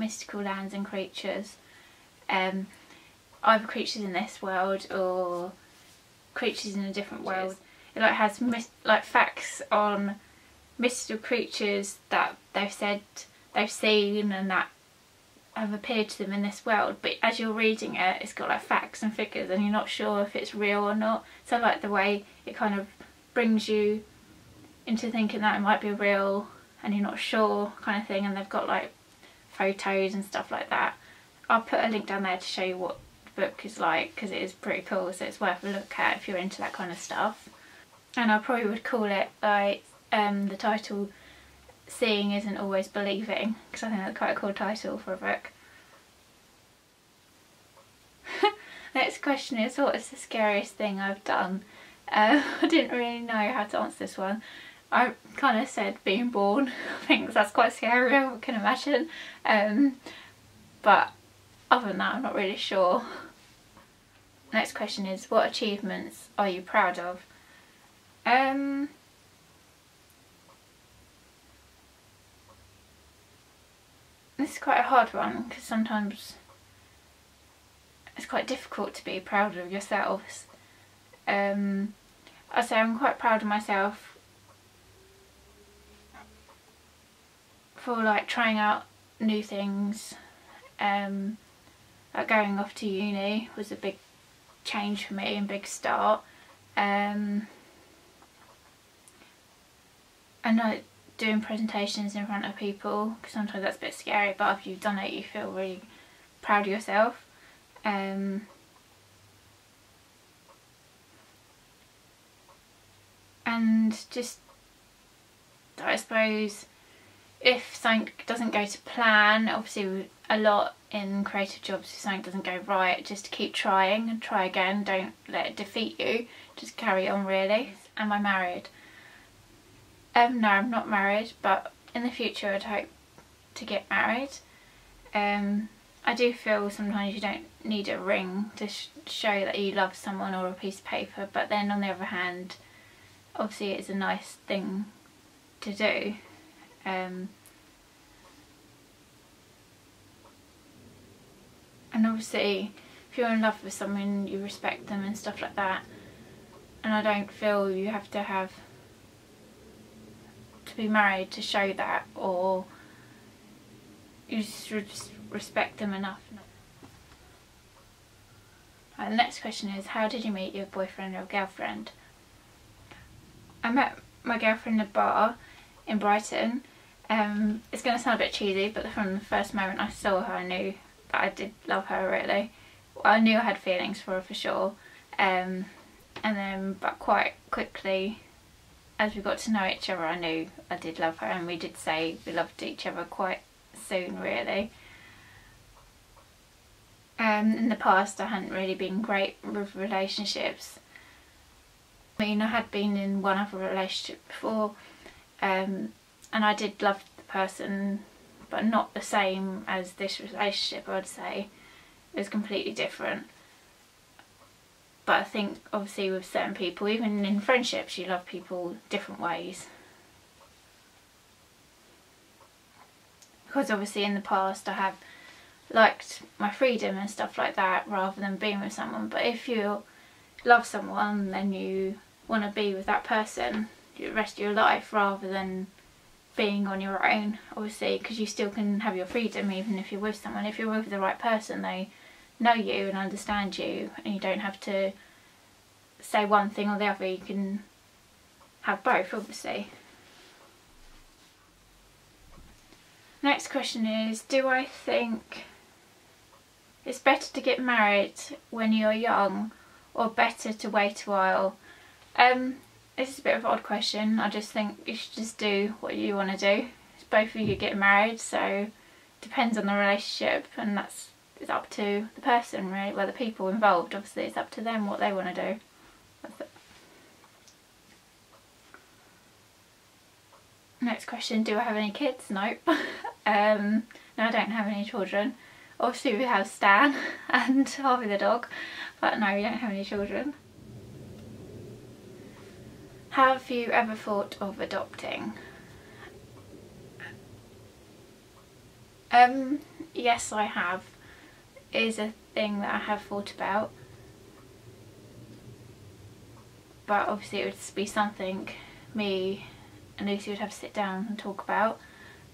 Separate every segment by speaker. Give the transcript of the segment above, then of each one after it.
Speaker 1: mystical lands and creatures, either creatures in this world or creatures in a different world. It like has like facts on mystical creatures that they've said they've seen and that have appeared to them in this world, but as you're reading it, it's got like facts and figures and you're not sure if it's real or not. So I like the way it kind of brings you into thinking that it might be real and you're not sure kind of thing, and they've got like photos and stuff like that. I'll put a link down there to show you what the book is like, because it is pretty cool, so it's worth a look at if you're into that kind of stuff. And I probably would call it like the title Seeing Isn't Always Believing, because I think that's quite a cool title for a book. Next question is, what is the scariest thing I've done? I didn't really know how to answer this one. I kind of said being born. I think that's quite scary, I can imagine. But other than that, I'm not really sure. Next question is, what achievements are you proud of? This is quite a hard one, because sometimes it's quite difficult to be proud of yourselves. I'd say I'm quite proud of myself for like trying out new things. Like going off to uni was a big change for me and big start. And like doing presentations in front of people, because sometimes that's a bit scary, but after you've done it you feel really proud of yourself. And just, I suppose, if something doesn't go to plan, obviously a lot in creative jobs, if something doesn't go right, just to keep trying and try again, don't let it defeat you, just carry on really. Am I married? No, I'm not married, but in the future I'd hope to get married. I do feel sometimes you don't need a ring to show that you love someone or a piece of paper, but then on the other hand, obviously it's a nice thing to do. And obviously if you're in love with someone, you respect them and stuff like that, and I don't feel you have to be married to show that, or you should just respect them enough. The next question is, how did you meet your boyfriend or girlfriend? I met my girlfriend in a bar in Brighton. It's going to sound a bit cheesy, but from the first moment I saw her I knew that I did love her really. I knew I had feelings for her for sure, and then but quite quickly as we got to know each other I knew I did love her, and we did say we loved each other quite soon really. In the past I hadn't really been great with relationships. I mean, I had been in one other relationship before, and I did love the person, but not the same as this relationship, I would say. It was completely different. But I think obviously with certain people, even in friendships, you love people different ways. Because obviously in the past I have liked my freedom and stuff like that rather than being with someone. But if you love someone, then you want to be with that person the rest of your life rather than being on your own, obviously, because you still can have your freedom even if you're with someone. If you're with the right person, they know you and understand you, and you don't have to say one thing or the other. You can have both, obviously. Next question is, do I think it's better to get married when you're young or better to wait a while? This is a bit of an odd question. I just think you should just do what you want to do. Both of you get married, so it depends on the relationship, and it's up to the person really, well, the people involved, obviously it's up to them what they want to do. That's it. Next question, do I have any kids? Nope. No, I don't have any children. Obviously we have Stan and Harvey the dog, but no, we don't have any children. Have you ever thought of adopting? Yes, I have. It is a thing that I have thought about, but obviously it would be something me and Lucy would have to sit down and talk about.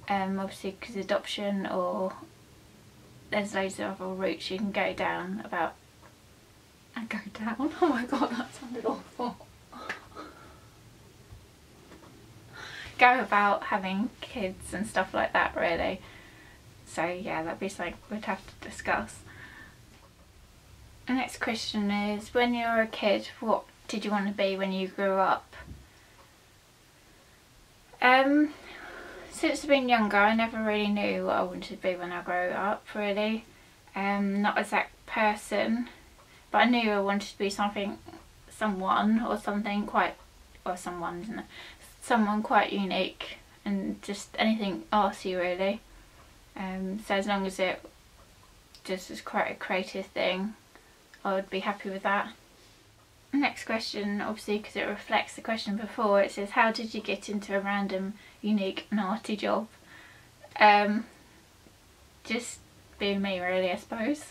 Speaker 1: Obviously because adoption, or there's loads of other routes you can go down about. And go down? Oh my god, that sounded awful. Go about having kids and stuff like that, really. So yeah, that'd be something we'd have to discuss. The next question is, when you were a kid, what did you want to be when you grew up? Since I've been younger, I never really knew what I wanted to be when I grew up, really. Not as that person, but I knew I wanted to be someone quite unique, and just anything artsy, really. So as long as it just is quite a creative thing, I would be happy with that. Next question, obviously because it reflects the question before, it says, how did you get into a random, unique and arty job? Just being me, really, I suppose.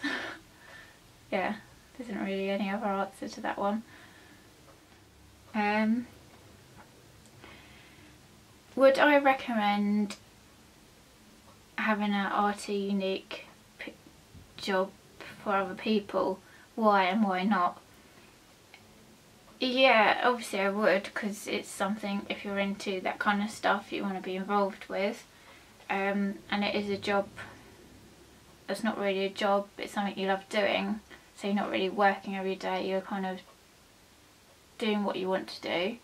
Speaker 1: Yeah, there isn't really any other answer to that one. Would I recommend having an arty, unique job for other people? Why and why not? Yeah, obviously I would, because it's something, if you're into that kind of stuff, you want to be involved with. And it is a job that's not really a job, it's something you love doing. So you're not really working every day, you're kind of doing what you want to do.